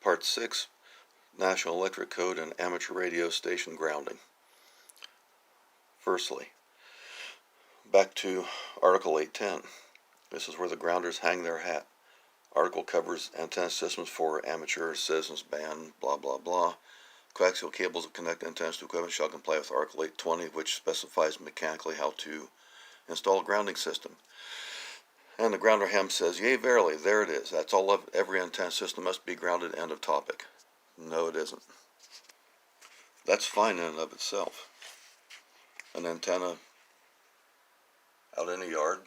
Part 6, National Electric Code and Amateur Radio Station Grounding. Firstly, back to Article 810. This is where the grounders hang their hat. Article covers antenna systems for amateur citizens band, blah blah blah. Coaxial cables that connect antennas to equipment shall comply with Article 820, which specifies mechanically how to install a grounding system. And the grounder hem says, yea, verily, there it is. That's all of every antenna system must be grounded, end of topic. No, it isn't. That's fine in and of itself. An antenna out in a yard,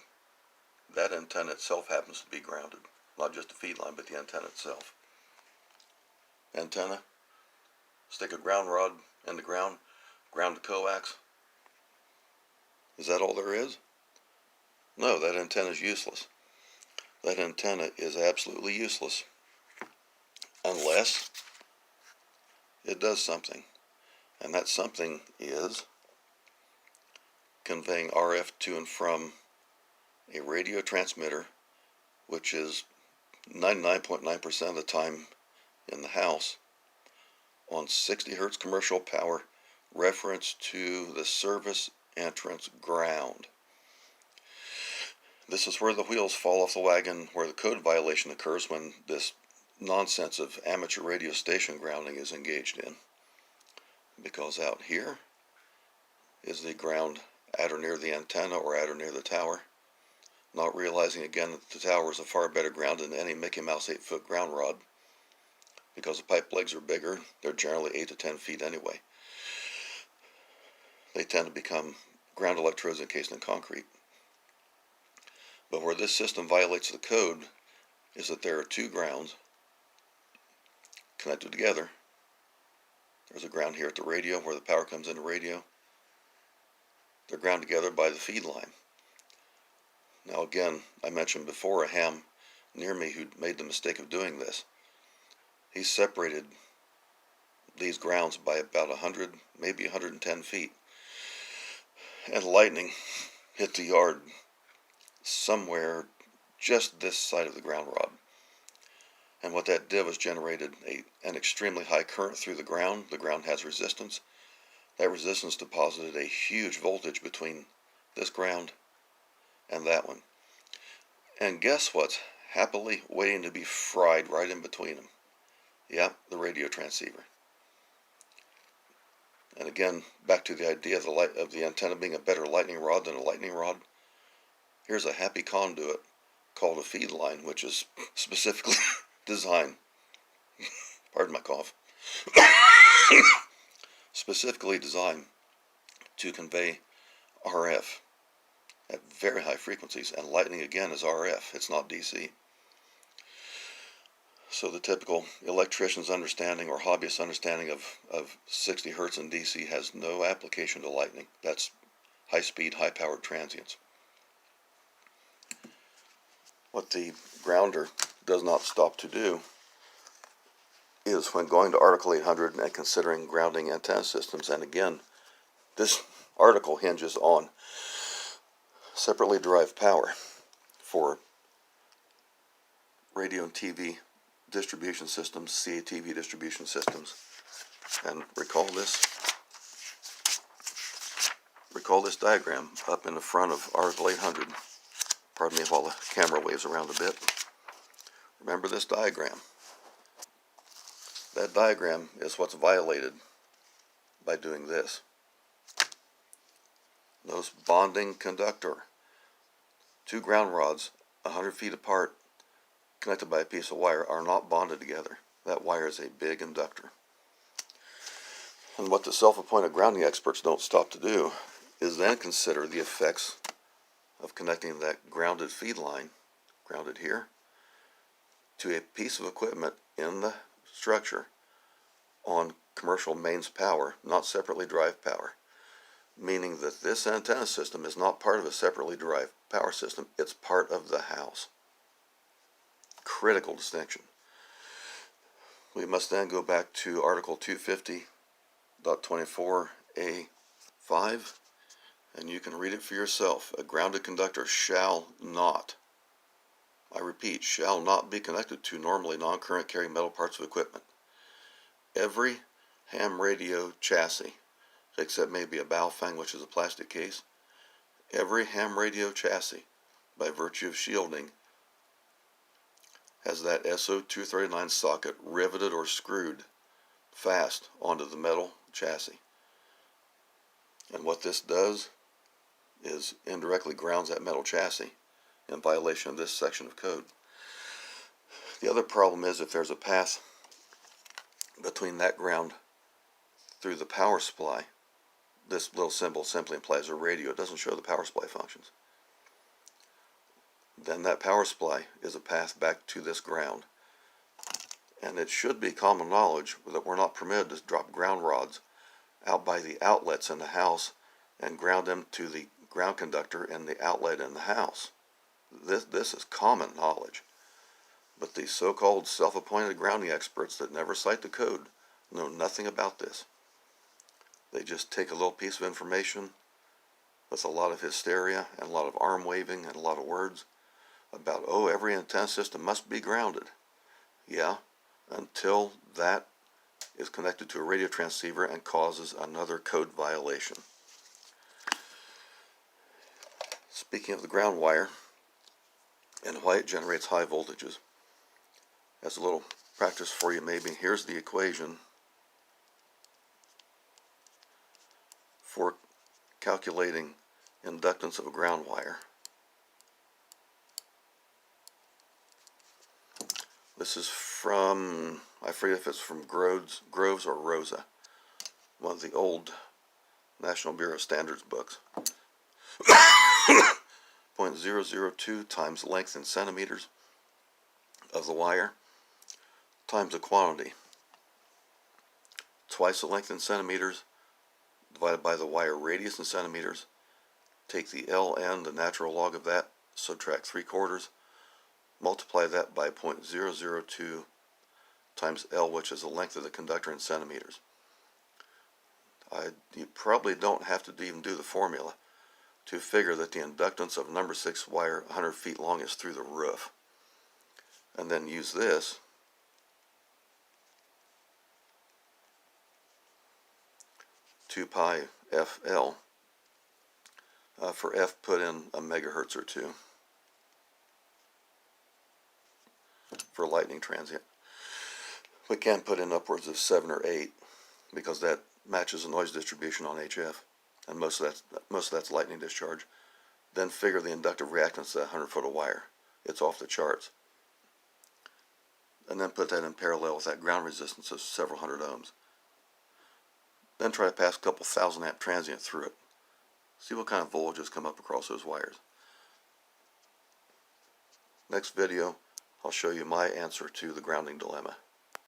that antenna itself happens to be grounded. Not just the feed line, but the antenna itself. Antenna, stick a ground rod in the ground, ground the coax. Is that all there is? No, that antenna is useless. That antenna is absolutely useless unless it does something. And that something is conveying RF to and from a radio transmitter, which is 99.9% of the time in the house, on 60 hertz commercial power, reference to the service entrance ground. This is where the wheels fall off the wagon, where the code violation occurs when this nonsense of amateur radio station grounding is engaged in. Because out here is the ground at or near the antenna or at or near the tower, not realizing again that the tower is a far better ground than any Mickey Mouse 8-foot ground rod. Because the pipe legs are bigger, they're generally 8 to 10 feet anyway. They tend to become ground electrodes encased in concrete. But where this system violates the code is that there are two grounds connected together. There's a ground here at the radio where the power comes into radio. They're ground together by the feed line. Now again, I mentioned before a ham near me who made the mistake of doing this. He separated these grounds by about 100, maybe 110 feet. And lightning hit the yard somewhere just this side of the ground rod. And what that did was generated an extremely high current through the ground. The ground has resistance. That resistance deposited a huge voltage between this ground and that one. And guess what's happily waiting to be fried right in between them? Yeah, the radio transceiver. And again, back to the idea of the antenna being a better lightning rod than a lightning rod. Here's a happy conduit called a feed line, which is specifically designed, pardon my cough, specifically designed to convey RF at very high frequencies, and lightning again is RF, it's not DC. So the typical electrician's understanding or hobbyist understanding of 60 hertz in DC has no application to lightning. That's high speed, high powered transients. What the grounder does not stop to do is, when going to Article 800 and considering grounding antenna systems, and again, this article hinges on separately derived power for radio and TV distribution systems, CATV distribution systems. And recall this diagram up in the front of Article 800. Pardon me while the camera waves around a bit. Remember this diagram. That diagram is what's violated by doing this. Those bonding conductor, two ground rods 100 feet apart, connected by a piece of wire, are not bonded together. That wire is a big inductor. And what the self-appointed grounding experts don't stop to do is then consider the effects of connecting that grounded feed line, grounded here, to a piece of equipment in the structure on commercial mains power, not separately derived power. Meaning that this antenna system is not part of a separately derived power system, it's part of the house. Critical distinction. We must then go back to Article 250.24a5, and you can read it for yourself. A grounded conductor shall not I repeat, shall not be connected to normally non-current carrying metal parts of equipment. Every ham radio chassis, except maybe a Baofeng, which is a plastic case, every ham radio chassis, by virtue of shielding, has that SO239 socket riveted or screwed fast onto the metal chassis. And what this does is indirectly grounds that metal chassis in violation of this section of code. The other problem is if there's a path between that ground through the power supply, this little symbol simply implies a radio. It doesn't show the power supply functions. Then that power supply is a path back to this ground. And it should be common knowledge that we're not permitted to drop ground rods out by the outlets in the house and ground them to the ground conductor in the outlet in the house. This is common knowledge. But these so-called self-appointed grounding experts that never cite the code know nothing about this. They just take a little piece of information with a lot of hysteria and a lot of arm waving and a lot of words about, oh, every antenna system must be grounded. Yeah, until that is connected to a radio transceiver and causes another code violation. Speaking of the ground wire and why it generates high voltages, as a little practice for you maybe, here's the equation for calculating inductance of a ground wire. This is from, I forget if it's from Groves or Rosa, one of the old National Bureau of Standards books. 0.002 times length in centimeters of the wire times the quantity, twice the length in centimeters divided by the wire radius in centimeters. Take the ln, the natural log of that, subtract 3/4, multiply that by 0.002 times L, which is the length of the conductor in centimeters. You probably don't have to even do the formula to figure that the inductance of number 6 wire 100 feet long is through the roof. And then use this pi FL for F, put in a megahertz or two for lightning transient. We can put in upwards of 7 or 8 because that matches the noise distribution on HF, and most of that's lightning discharge. Then figure the inductive reactance to that 100 foot of wire. It's off the charts. And then put that in parallel with that ground resistance of several hundred ohms. Then try to pass a couple 1,000 amp transient through it. See what kind of voltages come up across those wires. Next video, I'll show you my answer to the grounding dilemma.